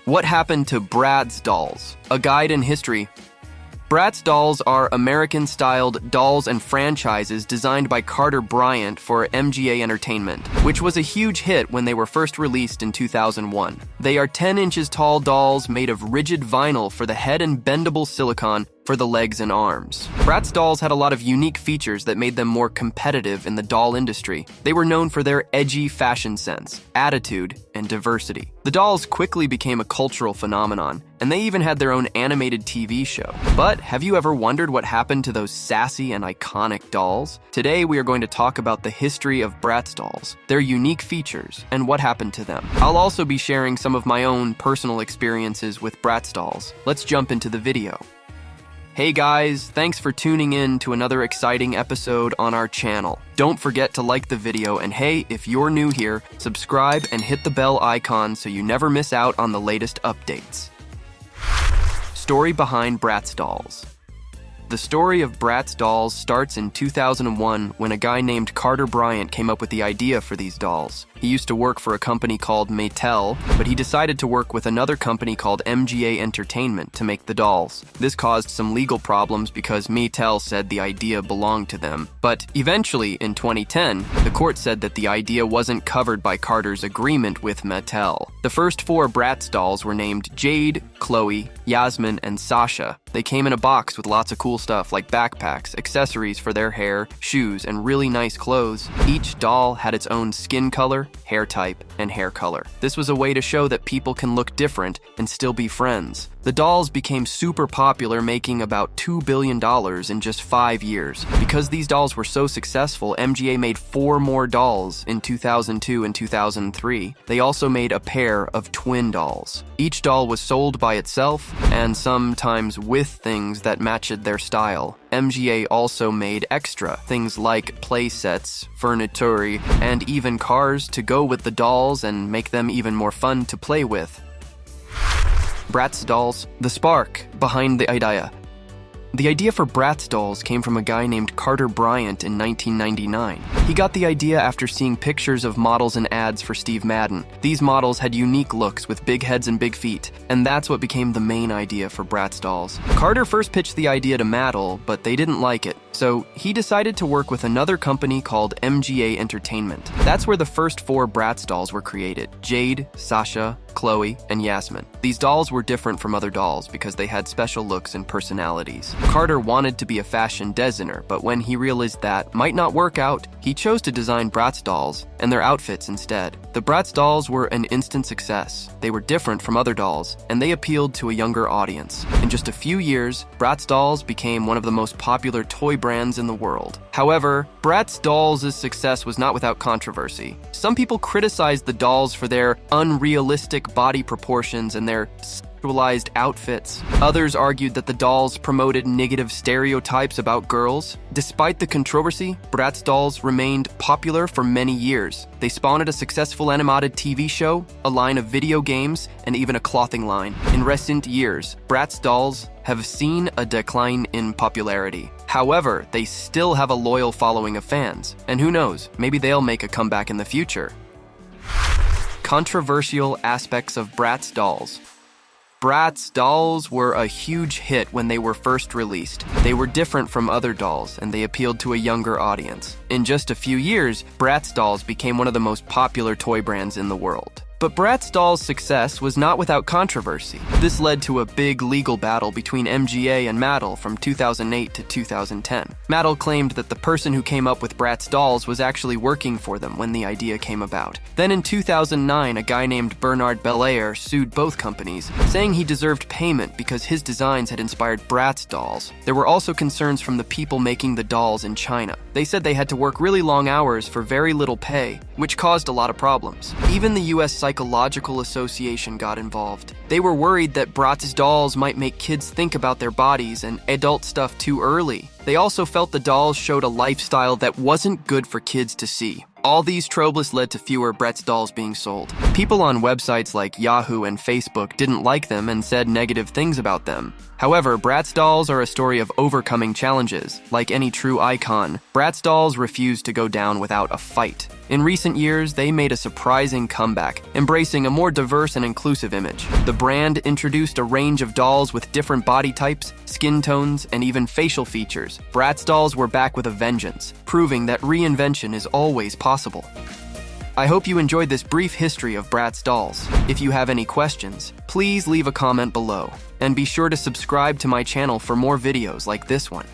What happened to Bratz dolls? A guide in history. Bratz dolls are American-styled dolls and franchises designed by Carter Bryant for MGA Entertainment, which was a huge hit when they were first released in 2001. They are 10 inches tall dolls made of rigid vinyl for the head and bendable silicone for the legs and arms. Bratz dolls had a lot of unique features that made them more competitive in the doll industry. They were known for their edgy fashion sense, attitude, and diversity. The dolls quickly became a cultural phenomenon, and they even had their own animated TV show. But have you ever wondered what happened to those sassy and iconic dolls? Today we are going to talk about the history of Bratz dolls, their unique features, and what happened to them. I'll also be sharing some of my own personal experiences with Bratz dolls. Let's jump into the video. Hey guys, thanks for tuning in to another exciting episode on our channel. Don't forget to like the video, and hey, if you're new here, subscribe and hit the bell icon so you never miss out on the latest updates. Story behind Bratz dolls. The story of Bratz dolls starts in 2001 when a guy named Carter Bryant came up with the idea for these dolls. He used to work for a company called Mattel, but he decided to work with another company called MGA Entertainment to make the dolls. This caused some legal problems because Mattel said the idea belonged to them. But eventually, in 2010, the court said that the idea wasn't covered by Carter's agreement with Mattel. The first 4 Bratz dolls were named Jade, Cloe, Yasmin, and Sasha. They came in a box with lots of cool stuff like backpacks, accessories for their hair, shoes, and really nice clothes. Each doll had its own skin color, hair type, and hair color. This was a way to show that people can look different and still be friends. The dolls became super popular, making about $2 billion in just 5 years. Because these dolls were so successful, MGA made 4 more dolls in 2002 and 2003. They also made a pair of twin dolls. Each doll was sold by itself, and sometimes with things that matched their style. MGA also made extra things like playsets, furniture, and even cars to go with the dolls and make them even more fun to play with. Bratz dolls, the spark behind the idea. The idea for Bratz dolls came from a guy named Carter Bryant in 1999. He got the idea after seeing pictures of models and ads for Steve Madden. These models had unique looks with big heads and big feet, and that's what became the main idea for Bratz dolls. Carter first pitched the idea to Mattel, but they didn't like it, so he decided to work with another company called MGA Entertainment. That's where the first 4 Bratz dolls were created: Jade, Sasha, Cloe, and Yasmin. These dolls were different from other dolls because they had special looks and personalities. Carter wanted to be a fashion designer, but when he realized that might not work out, he chose to design Bratz dolls and their outfits instead. The Bratz dolls were an instant success. They were different from other dolls, and they appealed to a younger audience. In just a few years, Bratz dolls became one of the most popular toy brands in the world. However, Bratz dolls' success was not without controversy. Some people criticized the dolls for their unrealistic body proportions and their sexualized outfits. Others argued that the dolls promoted negative stereotypes about girls. Despite the controversy, Bratz dolls remained popular for many years. They spawned a successful animated TV show, a line of video games, and even a clothing line. In recent years, Bratz dolls have seen a decline in popularity. However, they still have a loyal following of fans, and who knows, maybe they'll make a comeback in the future. Controversial aspects of Bratz dolls. Bratz dolls were a huge hit when they were first released. They were different from other dolls, and they appealed to a younger audience. In just a few years, Bratz dolls became one of the most popular toy brands in the world. But Bratz dolls' success was not without controversy. This led to a big legal battle between MGA and Mattel from 2008 to 2010. Mattel claimed that the person who came up with Bratz dolls was actually working for them when the idea came about. Then in 2009, a guy named Bernard Belair sued both companies, saying he deserved payment because his designs had inspired Bratz dolls. There were also concerns from the people making the dolls in China. They said they had to work really long hours for very little pay, which caused a lot of problems. Even the US Psychological Association got involved. They were worried that Bratz dolls might make kids think about their bodies and adult stuff too early. They also felt the dolls showed a lifestyle that wasn't good for kids to see. All these troubles led to fewer Bratz dolls being sold. People on websites like Yahoo and Facebook didn't like them and said negative things about them. However, Bratz dolls are a story of overcoming challenges. Like any true icon, Bratz dolls refused to go down without a fight. In recent years, they made a surprising comeback, embracing a more diverse and inclusive image. The brand introduced a range of dolls with different body types, skin tones, and even facial features. Bratz dolls were back with a vengeance, proving that reinvention is always possible. I hope you enjoyed this brief history of Bratz dolls. If you have any questions, please leave a comment below, and be sure to subscribe to my channel for more videos like this one.